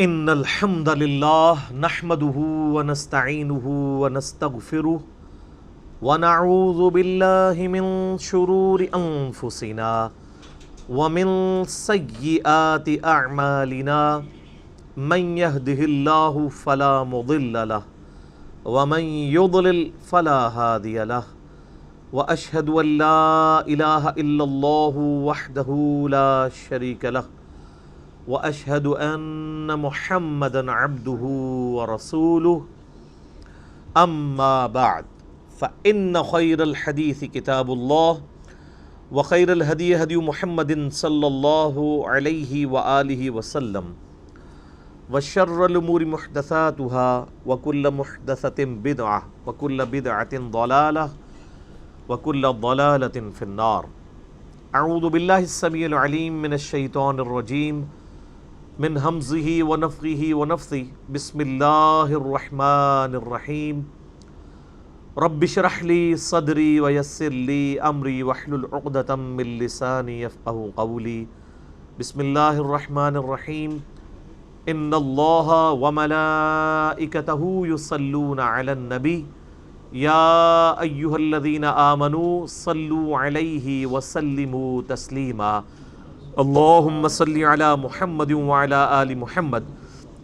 ان الحمد للہ نحمده ونستعینه ونستغفره ونعوذ باللہ من شرور انفسنا ومن سیئات اعمالنا من يهده اللہ فلا مضل له ومن يضلل فلا هادی له واشهد ان لا الہ الا اللہ وحدہ لا شریک له واشهد ان محمدا عبده ورسوله اما بعد فان خير الحديث كتاب الله وخير الهدي هدي محمد صلى الله عليه واله وسلم وشر الامور محدثاتها وكل محدثة بدعة وكل بدعة ضلالة وكل ضلالة في النار. اعوذ بالله السميع العليم من الشيطان الرجيم من همزه ونفخه ونفثه. بسم الله الرحمن الرحيم. رب اشرح لي صدري ويسر لي امري واحلل عقدة من لساني يفقهوا قولي. بسم الله الرحمن الرحيم. ان الله وملائكته يصلون على النبي يا ايها الذين آمنوا صلوا عليه وسلموا تسليما. اللهم صل على محمد وعلى آل محمد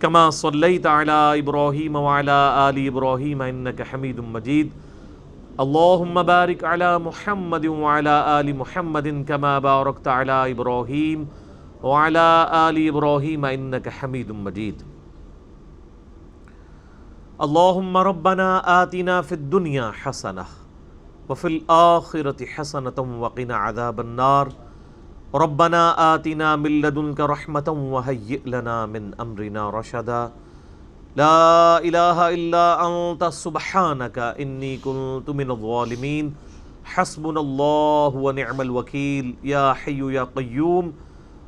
كما صليت على إبراهيم وعلى آل إبراهيم إنك حميد مجيد. اللهم بارك على محمد وعلى آل محمد كما باركت على إبراهيم وعلى آل إبراهيم إنك حميد مجيد. اللهم ربنا آتنا في الدنيا حسنة وفي الآخرة حسنة وقنا عذاب النار. ربنا آتنا من لدنك رحمة وهيئ لنا من أمرنا رشدا. لا إله إلا أنت سبحانك إني كنت من الظالمين. حسبنا الله ونعم الوكيل. يا حي يا قيوم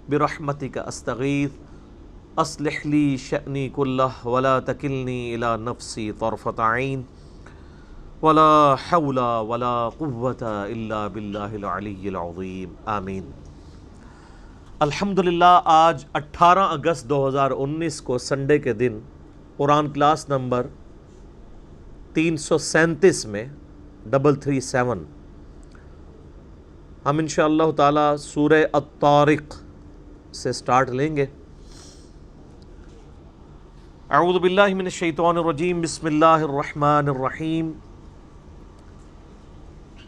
برحمتك أستغيث أصلح لي شأني كله ولا تكلني إلى نفسي طرفة عين ولا حول ولا قوة إلا بالله العلي العظيم. آمين. الحمدللہ آج 18 اگست 2019 کو سنڈے کے دن قرآن کلاس نمبر 337 میں 337 ہم انشاءاللہ تعالی سورہ الطارق سے سٹارٹ لیں گے. اعوذ باللہ من الشیطان الرجیم. بسم اللہ الرحمن الرحیم.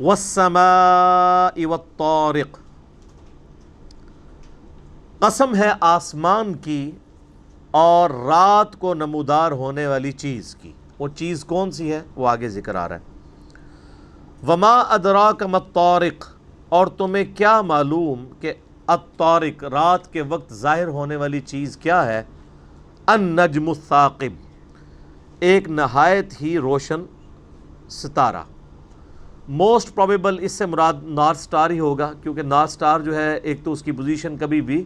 والسماء والطارق. قسم ہے آسمان کی اور رات کو نمودار ہونے والی چیز کی. وہ چیز کون سی ہے وہ آگے ذکر آ رہا ہے. وما ادراک ما الطارق. اور تمہیں کیا معلوم کہ الطارق رات کے وقت ظاہر ہونے والی چیز کیا ہے. النجم الثاقب. ایک نہایت ہی روشن ستارہ. موسٹ پروبیبل اس سے مراد نارتھ سٹار ہی ہوگا، کیونکہ نارتھ سٹار جو ہے ایک تو اس کی پوزیشن کبھی بھی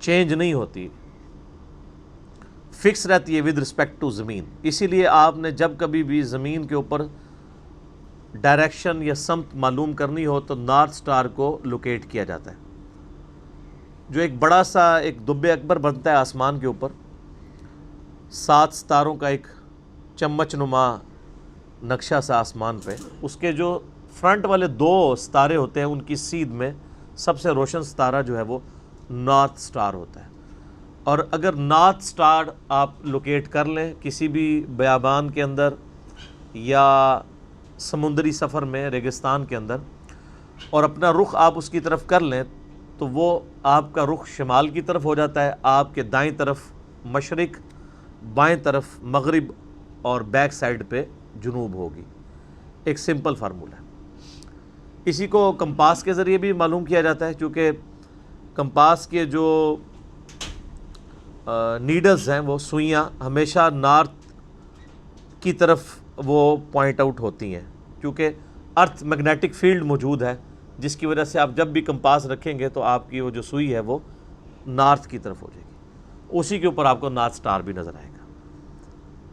چینج نہیں ہوتی، فکس رہتی ہے ود رسپیکٹ ٹو زمین. اسی لیے آپ نے جب کبھی بھی زمین کے اوپر ڈائریکشن یا سمت معلوم کرنی ہو تو نارتھ سٹار کو لوکیٹ کیا جاتا ہے، جو ایک بڑا سا ایک دب اکبر بنتا ہے آسمان کے اوپر، 7 ستاروں کا ایک چمچ نما نقشہ سا آسمان پہ. اس کے جو فرنٹ والے 2 ستارے ہوتے ہیں ان کی سیدھ میں سب سے روشن ستارہ جو ہے وہ نارتھ سٹار ہوتا ہے. اور اگر نارتھ سٹار آپ لوکیٹ کر لیں کسی بھی بیابان کے اندر یا سمندری سفر میں ریگستان کے اندر، اور اپنا رخ آپ اس کی طرف کر لیں تو وہ آپ کا رخ شمال کی طرف ہو جاتا ہے. آپ کے دائیں طرف مشرق، بائیں طرف مغرب اور بیک سائڈ پہ جنوب ہوگی. ایک سمپل فارمولہ ہے. اسی کو کمپاس کے ذریعے بھی معلوم کیا جاتا ہے، چونکہ کمپاس کے جو نیڈلز ہیں وہ سوئیاں ہمیشہ نارتھ کی طرف وہ پوائنٹ آؤٹ ہوتی ہیں، کیونکہ ارتھ میگنیٹک فیلڈ موجود ہے، جس کی وجہ سے آپ جب بھی کمپاس رکھیں گے تو آپ کی وہ جو سوئی ہے وہ نارتھ کی طرف ہو جائے گی. اسی کے اوپر آپ کو نارتھ سٹار بھی نظر آئے گا.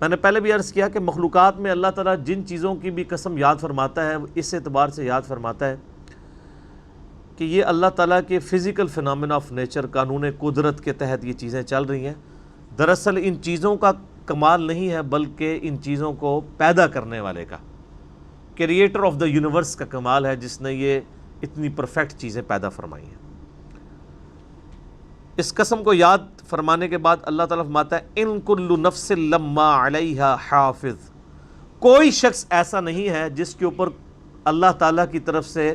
میں نے پہلے بھی عرض کیا کہ مخلوقات میں اللہ تعالیٰ جن چیزوں کی بھی قسم یاد فرماتا ہے اس اعتبار سے یاد فرماتا ہے کہ یہ اللہ تعالیٰ کے فزیکل فنامنا آف نیچر، قانون قدرت کے تحت یہ چیزیں چل رہی ہیں. دراصل ان چیزوں کا کمال نہیں ہے بلکہ ان چیزوں کو پیدا کرنے والے کا، کریٹر آف دا یونیورس کا کمال ہے جس نے یہ اتنی پرفیکٹ چیزیں پیدا فرمائی ہیں۔ اس قسم کو یاد فرمانے کے بعد اللہ تعالیٰ فرماتا ہے ان کل نفس لما علیہا حافظ، کوئی شخص ایسا نہیں ہے جس کے اوپر اللہ تعالیٰ کی طرف سے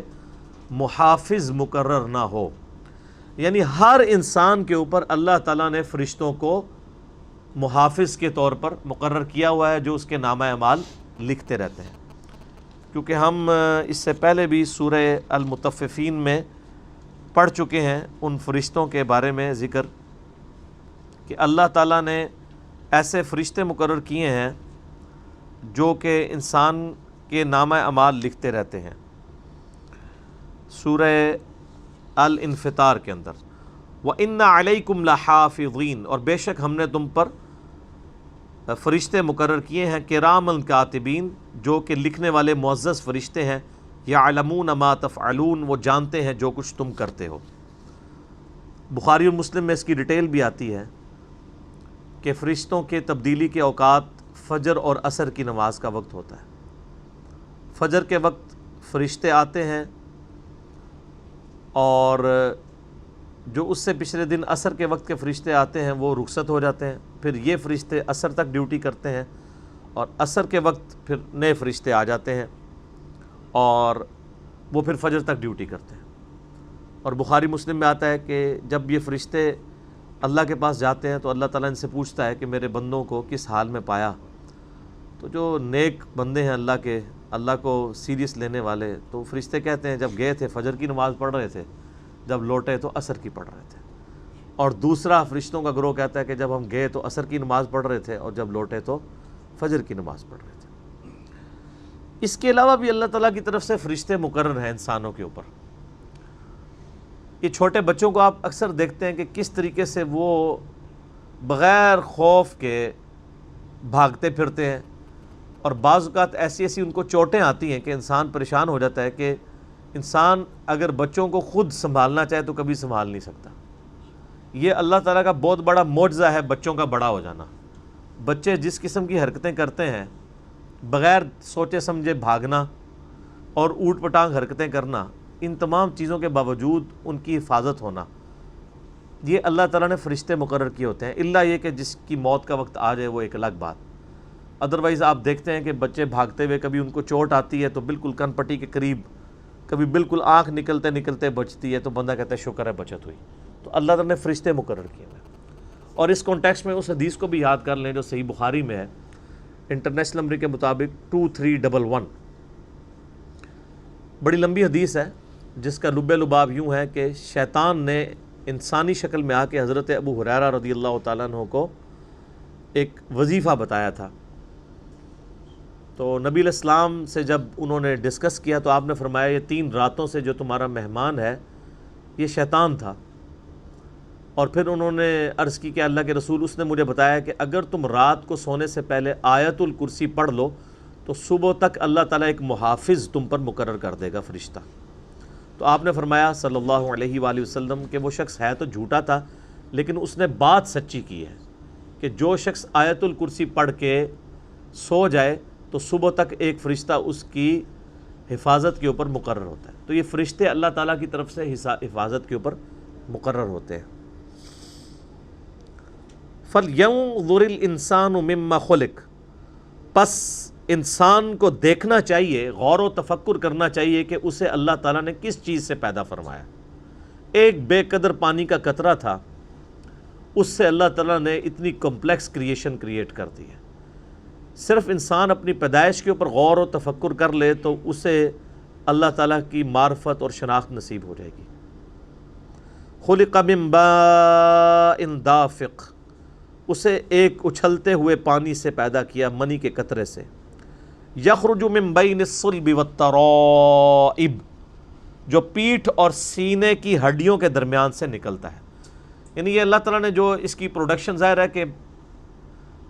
محافظ مقرر نہ ہو، یعنی ہر انسان کے اوپر اللہ تعالیٰ نے فرشتوں کو محافظ کے طور پر مقرر کیا ہوا ہے جو اس کے نامہ اعمال لکھتے رہتے ہیں۔ کیونکہ ہم اس سے پہلے بھی سورہ المطففین میں پڑھ چکے ہیں ان فرشتوں کے بارے میں ذکر کہ اللہ تعالیٰ نے ایسے فرشتے مقرر کیے ہیں جو کہ انسان کے نامہ اعمال لکھتے رہتے ہیں۔ سورہ الانفطار کے اندر وَإِنَّ عَلَيْكُمْ لَحَافِظِينَ، اور بے شک ہم نے تم پر فرشتے مقرر کیے ہیں کرامن کاتبین، جو کہ لکھنے والے معزز فرشتے ہیں، یعلمون ما تفعلون، وہ جانتے ہیں جو کچھ تم کرتے ہو۔ بخاری اور مسلم میں اس کی ڈیٹیل بھی آتی ہے کہ فرشتوں کے تبدیلی کے اوقات فجر اور عصر کی نماز کا وقت ہوتا ہے۔ فجر کے وقت فرشتے آتے ہیں اور جو اس سے پچھلے دن عصر کے وقت کے فرشتے آتے ہیں وہ رخصت ہو جاتے ہیں، پھر یہ فرشتے عصر تک ڈیوٹی کرتے ہیں اور عصر کے وقت پھر نئے فرشتے آ جاتے ہیں اور وہ پھر فجر تک ڈیوٹی کرتے ہیں۔ اور بخاری مسلم میں آتا ہے کہ جب یہ فرشتے اللہ کے پاس جاتے ہیں تو اللہ تعالیٰ ان سے پوچھتا ہے کہ میرے بندوں کو کس حال میں پایا؟ تو جو نیک بندے ہیں اللہ کے، اللہ کو سیریس لینے والے، تو فرشتے کہتے ہیں جب گئے تھے فجر کی نماز پڑھ رہے تھے، جب لوٹے تو عصر کی پڑھ رہے تھے۔ اور دوسرا فرشتوں کا گروہ کہتا ہے کہ جب ہم گئے تو عصر کی نماز پڑھ رہے تھے اور جب لوٹے تو فجر کی نماز پڑھ رہے تھے۔ اس کے علاوہ بھی اللہ تعالیٰ کی طرف سے فرشتے مقرر ہیں انسانوں کے اوپر۔ یہ چھوٹے بچوں کو آپ اکثر دیکھتے ہیں کہ کس طریقے سے وہ بغیر خوف کے بھاگتے پھرتے ہیں، اور بعض اوقات ایسی ان کو چوٹیں آتی ہیں کہ انسان پریشان ہو جاتا ہے کہ انسان اگر بچوں کو خود سنبھالنا چاہے تو کبھی سنبھال نہیں سکتا۔ یہ اللہ تعالیٰ کا بہت بڑا معجزہ ہے بچوں کا بڑا ہو جانا۔ بچے جس قسم کی حرکتیں کرتے ہیں، بغیر سوچے سمجھے بھاگنا اور اوٹ پٹانگ حرکتیں کرنا، ان تمام چیزوں کے باوجود ان کی حفاظت ہونا، یہ اللہ تعالیٰ نے فرشتے مقرر کیے ہوتے ہیں، الا یہ کہ جس کی موت کا وقت آ جائے وہ ایک الگ بات۔ ادروائز آپ دیکھتے ہیں کہ بچے بھاگتے ہوئے کبھی ان کو چوٹ آتی ہے تو بالکل کن پٹی کے قریب، کبھی بالکل آنکھ نکلتے نکلتے بچتی ہے تو بندہ کہتا ہے شکر ہے بچت ہوئی۔ تو اللہ تعالیٰ نے فرشتے مقرر کیے ہیں۔ اور اس کانٹیکسٹ میں اس حدیث کو بھی یاد کر لیں جو صحیح بخاری میں ہے، انٹرنیشنل نمبر کے مطابق 2311، بڑی لمبی حدیث ہے جس کا لب لباب یوں ہے کہ شیطان نے انسانی شکل میں آ کے حضرت ابو ہریرہ رضی اللہ تعالیٰ عنہ کو ایک وظیفہ بتایا تھا۔ تو نبی علیہ السلام سے جب انہوں نے ڈسکس کیا تو آپ نے فرمایا یہ 3 راتوں سے جو تمہارا مہمان ہے یہ شیطان تھا۔ اور پھر انہوں نے عرض کی کہ اللہ کے رسول، اس نے مجھے بتایا کہ اگر تم رات کو سونے سے پہلے آیت الکرسی پڑھ لو تو صبح تک اللہ تعالیٰ ایک محافظ تم پر مقرر کر دے گا، فرشتہ۔ تو آپ نے فرمایا صلی اللہ علیہ وآلہ وسلم کہ وہ شخص ہے تو جھوٹا تھا لیکن اس نے بات سچی کی ہے کہ جو شخص آیت الکرسی پڑھ کے سو جائے تو صبح تک ایک فرشتہ اس کی حفاظت کے اوپر مقرر ہوتا ہے۔ تو یہ فرشتے اللہ تعالیٰ کی طرف سے حفاظت کے اوپر مقرر ہوتے ہیں۔ فَلْيَنظُرِ الْإِنسَانُ مِمَّا خُلِقَ، پس انسان کو دیکھنا چاہیے، غور و تفکر کرنا چاہیے کہ اسے اللہ تعالیٰ نے کس چیز سے پیدا فرمایا۔ ایک بے قدر پانی کا قطرہ تھا، اس سے اللہ تعالیٰ نے اتنی کمپلیکس کریشن کریٹ کر دی ہے۔ صرف انسان اپنی پیدائش کے اوپر غور و تفکر کر لے تو اسے اللہ تعالیٰ کی معرفت اور شناخت نصیب ہو جائے گی۔ خلق من ماء دافق، اسے ایک اچھلتے ہوئے پانی سے پیدا کیا، منی کے قطرے سے۔ یخرج من بین الصلب والترائب، جو پیٹھ اور سینے کی ہڈیوں کے درمیان سے نکلتا ہے۔ یعنی یہ اللہ تعالیٰ نے جو اس کی پروڈکشن، ظاہر ہے کہ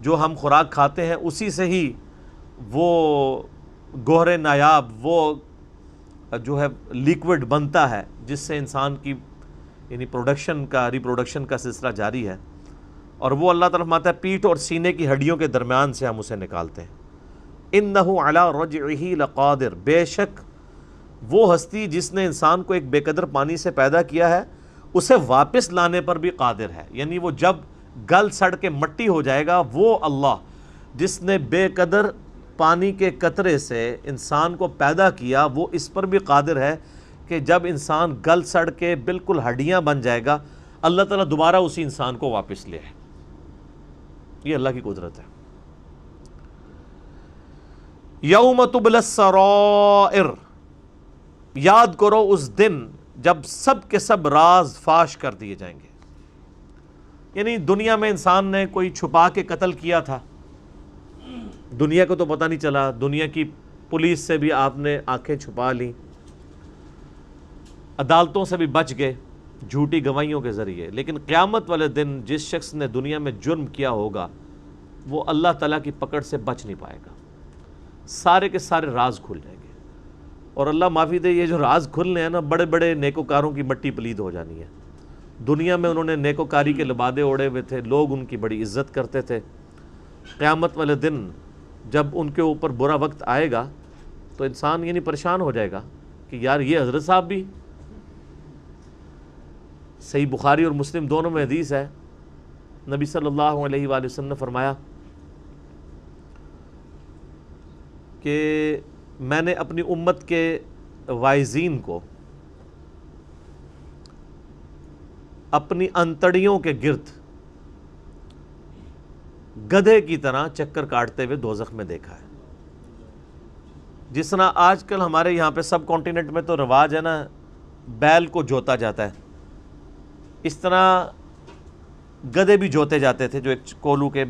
جو ہم خوراک کھاتے ہیں اسی سے ہی وہ گوہر نایاب، وہ جو ہے لیکوڈ بنتا ہے جس سے انسان کی یعنی پروڈکشن کا، ریپروڈکشن کا سلسلہ جاری ہے۔ اور وہ اللہ تعالیٰ فرماتا ہے پیٹھ اور سینے کی ہڈیوں کے درمیان سے ہم اسے نکالتے ہیں۔ اِنَّهُ عَلَىٰ رَجْعِهِ لَقَادِرٌ، بے شک وہ ہستی جس نے انسان کو ایک بے قدر پانی سے پیدا کیا ہے اسے واپس لانے پر بھی قادر ہے۔ یعنی وہ جب گل سڑ کے مٹی ہو جائے گا، وہ اللہ جس نے بے قدر پانی کے قطرے سے انسان کو پیدا کیا وہ اس پر بھی قادر ہے کہ جب انسان گل سڑ کے بالکل ہڈیاں بن جائے گا اللہ تعالیٰ دوبارہ اسی انسان کو واپس لے آئے۔ یہ اللہ کی قدرت ہے۔ یوم تبلی السرائر، یاد کرو اس دن جب سب کے سب راز فاش کر دیے جائیں گے۔ یعنی دنیا میں انسان نے کوئی چھپا کے قتل کیا تھا، دنیا کو تو پتہ نہیں چلا، دنیا کی پولیس سے بھی آپ نے آنکھیں چھپا لیں، عدالتوں سے بھی بچ گئے جھوٹی گواہیوں کے ذریعے، لیکن قیامت والے دن جس شخص نے دنیا میں جرم کیا ہوگا وہ اللہ تعالیٰ کی پکڑ سے بچ نہیں پائے گا، سارے کے سارے راز کھل جائیں گے۔ اور اللہ معافی دے، یہ جو راز کھلنے ہیں نا، بڑے بڑے نیکوکاروں کی مٹی پلید ہو جانی ہے۔ دنیا میں انہوں نے نیکوکاری کے لبادے اوڑے ہوئے تھے، لوگ ان کی بڑی عزت کرتے تھے۔ قیامت والے دن جب ان کے اوپر برا وقت آئے گا تو انسان یعنی پریشان ہو جائے گا کہ یار یہ حضرت صاحب بھی۔ صحیح بخاری اور مسلم دونوں میں حدیث ہے، نبی صلی اللہ علیہ وآلہ وسلم نے فرمایا کہ میں نے اپنی امت کے وائزین کو اپنی انتڑیوں کے گرد گدھے کی طرح چکر کاٹتے ہوئے دوزخ میں دیکھا ہے۔ جس طرح آج کل ہمارے یہاں پہ سب کانٹیننٹ میں تو رواج ہے نا بیل کو جوتا جاتا ہے، اس طرح گدھے بھی جوتے جاتے تھے، جو ایک کولو کے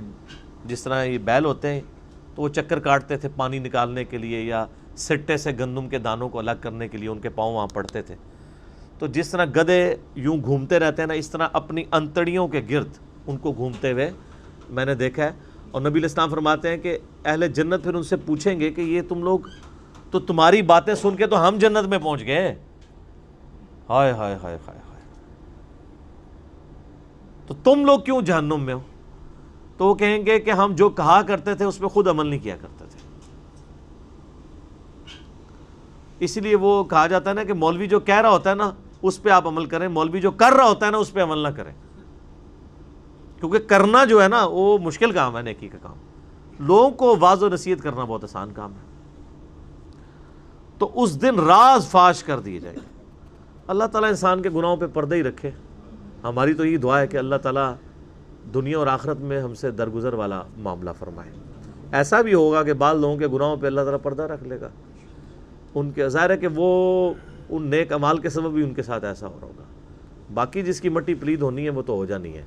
جس طرح یہ بیل ہوتے ہیں تو وہ چکر کاٹتے تھے پانی نکالنے کے لیے یا سٹے سے گندم کے دانوں کو الگ کرنے کے لیے، ان کے پاؤں وہاں پڑتے تھے۔ تو جس طرح گدھے یوں گھومتے رہتے ہیں نا، اس طرح اپنی انتڑیوں کے گرد ان کو گھومتے ہوئے میں نے دیکھا ہے۔ اور نبی علیہ السلام فرماتے ہیں کہ اہل جنت پھر ان سے پوچھیں گے کہ یہ تم لوگ تو تمہاری باتیں سن کے تو ہم جنت میں پہنچ گئے، ہائے ہائے ہائے ہائے ہائے، تو تم لوگ کیوں جہنم میں ہو؟ تو وہ کہیں گے کہ ہم جو کہا کرتے تھے اس پہ خود عمل نہیں کیا کرتے تھے۔ اس لیے وہ کہا جاتا ہے نا کہ مولوی جو کہہ رہا ہوتا ہے نا اس پہ آپ عمل کریں، مولوی جو کر رہا ہوتا ہے نا اس پہ عمل نہ کریں، کیونکہ کرنا جو ہے نا وہ مشکل کام ہے، نیکی کا کام۔ لوگوں کو واعظ و نصیحت کرنا بہت آسان کام ہے۔ تو اس دن راز فاش کر دیے جائیں گے۔ اللہ تعالیٰ انسان کے گناہوں پہ پردہ ہی رکھے۔ ہماری تو یہ دعا ہے کہ اللہ تعالیٰ دنیا اور آخرت میں ہم سے درگزر والا معاملہ فرمائے۔ ایسا بھی ہوگا کہ بعض لوگوں کے گناہوں پہ اللہ تعالیٰ پردہ رکھ لے گا، ان کے ظاہر ہے کہ وہ ان نیک اعمال کے سبب بھی ان کے ساتھ ایسا ہو رہا ہوگا، باقی جس کی مٹی پلید ہونی ہے وہ تو ہو جانی ہے۔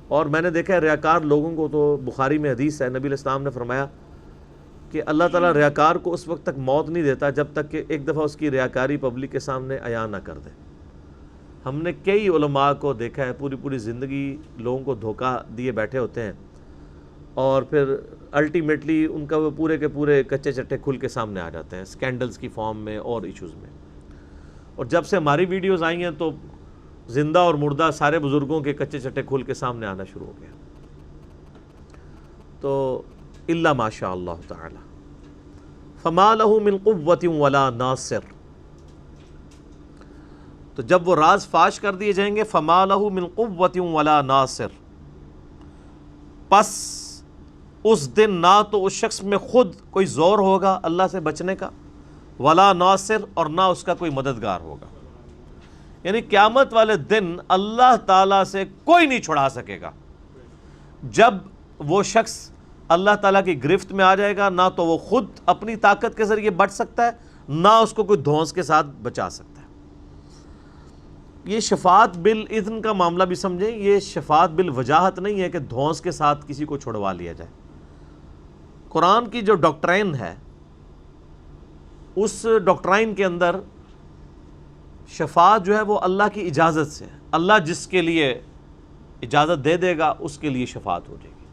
اور میں نے دیکھا ہے ریاکار لوگوں کو، تو بخاری میں حدیث ہے، نبی علیہ السلام نے فرمایا کہ اللہ تعالیٰ ریاکار کو اس وقت تک موت نہیں دیتا جب تک کہ ایک دفعہ اس کی ریاکاری پبلک کے سامنے عیاں نہ کر دے۔ ہم نے کئی علماء کو دیکھا ہے پوری زندگی لوگوں کو دھوکہ دیے بیٹھے ہوتے ہیں اور پھر الٹیمیٹلی ان کا وہ پورے کے پورے کچے چٹے کھل کے سامنے آ جاتے ہیں سکینڈلز کی فارم میں اور ایشوز میں۔ اور جب سے ہماری ویڈیوز آئی ہیں تو زندہ اور مردہ سارے بزرگوں کے کچے چٹے کھل کے سامنے آنا شروع ہو گیا۔ تو الا ماشاء اللہ تعالی فما له من قوت ولا ناصر، تو جب وہ راز فاش کر دیے جائیں گے فما له من قوت ولا ناصر، پس اس دن نہ تو اس شخص میں خود کوئی زور ہوگا اللہ سے بچنے کا، ولا ناصر، اور نہ اس کا کوئی مددگار ہوگا۔ یعنی قیامت والے دن اللہ تعالیٰ سے کوئی نہیں چھڑا سکے گا۔ جب وہ شخص اللہ تعالیٰ کی گرفت میں آ جائے گا، نہ تو وہ خود اپنی طاقت کے ذریعے بچ سکتا ہے، نہ اس کو کوئی دھونس کے ساتھ بچا سکتا ہے۔ یہ شفاعت بالاذن کا معاملہ بھی سمجھیں، یہ شفاعت بالوجاہت نہیں ہے کہ دھونس کے ساتھ کسی کو چھڑوا لیا جائے۔ قرآن کی جو ڈاکٹرائن ہے اس ڈاکٹرائن کے اندر شفاعت جو ہے وہ اللہ کی اجازت سے ہے، اللہ جس کے لیے اجازت دے دے گا اس کے لیے شفاعت ہو جائے گی۔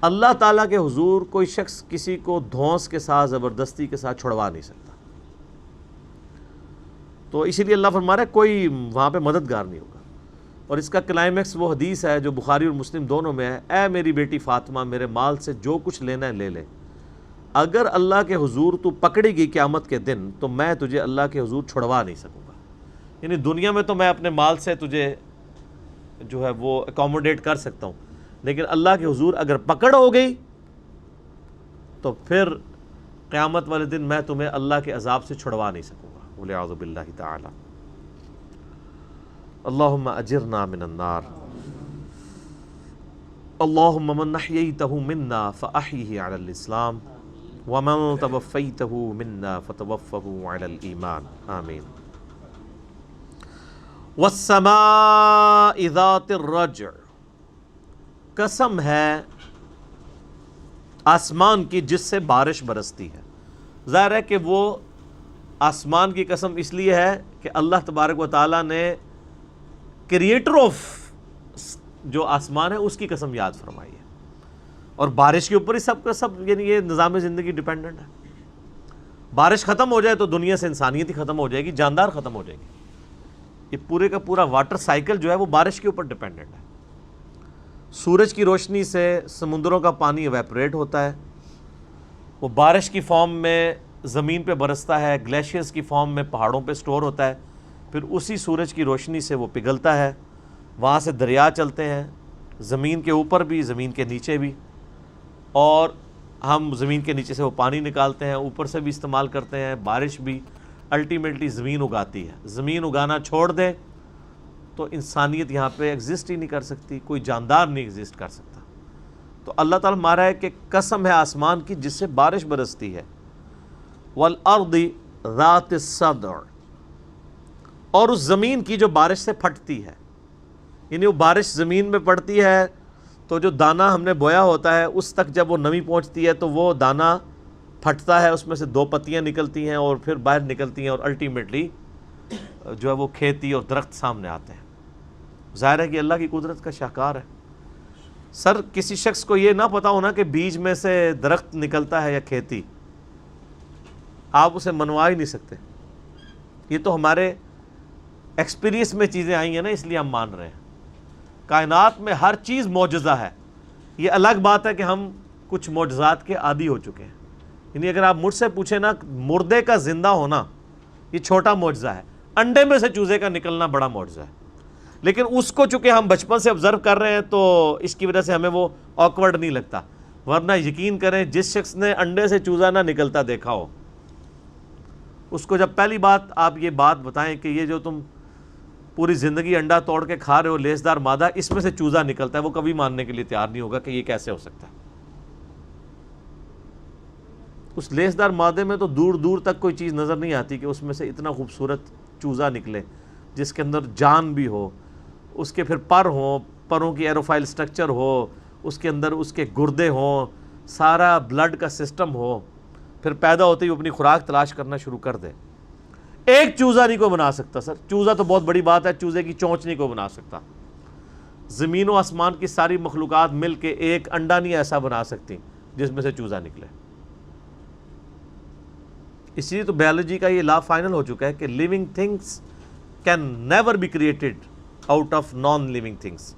اللہ تعالیٰ کے حضور کوئی شخص کسی کو دھونس کے ساتھ زبردستی کے ساتھ چھڑوا نہیں سکتا، تو اسی لیے اللہ فرما رہا ہے کوئی وہاں پہ مددگار نہیں ہوگا۔ اور اس کا کلائمیکس وہ حدیث ہے جو بخاری اور مسلم دونوں میں ہے، اے میری بیٹی فاطمہ، میرے مال سے جو کچھ لینا ہے لے لے، اگر اللہ کے حضور تو پکڑی گئی قیامت کے دن تو میں تجھے اللہ کے حضور چھڑوا نہیں سکوں گا۔ یعنی دنیا میں تو میں اپنے مال سے تجھے جو ہے وہ اکوموڈیٹ کر سکتا ہوں، لیکن اللہ کے حضور اگر پکڑ ہو گئی تو پھر قیامت والے دن میں تمہیں اللہ کے عذاب سے چھڑوا نہیں سکوں گا، والعیاذ باللہ تعالی۔ اللہم اجرنا من النار، اللہم من احییتہ منا فاحیہ علی الاسلام ومن توفیتہ منا فتوفہ علی الایمان، آمین۔ والسماء ذات الرجع، قسم ہے آسمان کی جس سے بارش برستی ہے۔ ظاہر ہے کہ وہ آسمان کی قسم اس لیے ہے کہ اللہ تبارک و تعالیٰ نے کریٹر آف جو آسمان ہے اس کی قسم یاد فرمائی ہے، اور بارش کے اوپر ہی سب کا سب، یعنی یہ نظام زندگی ڈیپینڈنٹ ہے۔ بارش ختم ہو جائے تو دنیا سے انسانیت ہی ختم ہو جائے گی، جاندار ختم ہو جائے گی۔ یہ پورے کا پورا واٹر سائیکل جو ہے وہ بارش کے اوپر ڈیپینڈنٹ ہے۔ سورج کی روشنی سے سمندروں کا پانی ایویپوریٹ ہوتا ہے، وہ بارش کی فارم میں زمین پہ برستا ہے، گلیشیئرز کی فارم میں پہاڑوں پہ سٹور ہوتا ہے، پھر اسی سورج کی روشنی سے وہ پگھلتا ہے، وہاں سے دریا چلتے ہیں، زمین کے اوپر بھی زمین کے نیچے بھی، اور ہم زمین کے نیچے سے وہ پانی نکالتے ہیں، اوپر سے بھی استعمال کرتے ہیں، بارش بھی الٹیمیٹلی زمین اگاتی ہے۔ زمین اگانا چھوڑ دے تو انسانیت یہاں پہ ایگزسٹ ہی نہیں کر سکتی، کوئی جاندار نہیں ایگزسٹ کر سکتا۔ تو اللہ تعالیٰ مارا ہے کہ قسم ہے آسمان کی جس سے بارش برستی ہے، والارض ذات الصدع، اور اس زمین کی جو بارش سے پھٹتی ہے، یعنی وہ بارش زمین میں پڑتی ہے تو جو دانہ ہم نے بویا ہوتا ہے اس تک جب وہ نمی پہنچتی ہے تو وہ دانہ پھٹتا ہے، اس میں سے دو پتیاں نکلتی ہیں اور پھر باہر نکلتی ہیں، اور الٹیمیٹلی جو ہے وہ کھیتی اور درخت سامنے آتے ہیں۔ ظاہر ہے کہ اللہ کی قدرت کا شاہکار ہے۔ سر کسی شخص کو یہ نہ پتا ہونا کہ بیج میں سے درخت نکلتا ہے یا کھیتی، آپ اسے منوا ہی نہیں سکتے۔ یہ تو ہمارے ایکسپیرینس میں چیزیں آئی ہیں نا، اس لیے ہم مان رہے ہیں۔ کائنات میں ہر چیز معجزہ ہے۔ یہ الگ بات ہے کہ ہم کچھ معجزات کے عادی ہو چکے ہیں۔ یعنی اگر آپ مجھ سے پوچھیں نا، مردے کا زندہ ہونا یہ چھوٹا معجزہ ہے، انڈے میں سے چوزے کا نکلنا بڑا معجزہ ہے، لیکن اس کو چونکہ ہم بچپن سے آبزرو کر رہے ہیں تو اس کی وجہ سے ہمیں وہ آکورڈ نہیں لگتا۔ ورنہ یقین کریں جس شخص نے انڈے سے چوزا نہ نکلتا دیکھا ہو، اس کو جب پہلی بات آپ یہ بات بتائیں کہ یہ جو تم پوری زندگی انڈا توڑ کے کھا رہے ہو، لیسدار مادہ، اس میں سے چوزا نکلتا ہے، وہ کبھی ماننے کے لیے تیار نہیں ہوگا کہ یہ کیسے ہو سکتا ہے۔ اس لیسدار مادے میں تو دور دور تک کوئی چیز نظر نہیں آتی کہ اس میں سے اتنا خوبصورت چوزا نکلے جس کے اندر جان بھی ہو، اس کے پھر پر ہوں، پروں کی ایروفائل سٹرکچر ہو، اس کے اندر اس کے گردے ہوں، سارا بلڈ کا سسٹم ہو، پھر پیدا ہوتے ہی وہ اپنی خوراک تلاش کرنا شروع کر دے۔ ایک چوزا نہیں کو بنا سکتا سر، چوزا تو بہت بڑی بات ہے، چوزے کی چونچ نہیں کو بنا سکتا۔ زمین و آسمان کی ساری مخلوقات مل کے ایک انڈا نہیں ایسا بنا سکتی جس میں سے چوزا نکلے۔ اس لیے تو بایولوجی کا یہ لا فائنل ہو چکا ہے کہ living things can never be created out of non living things.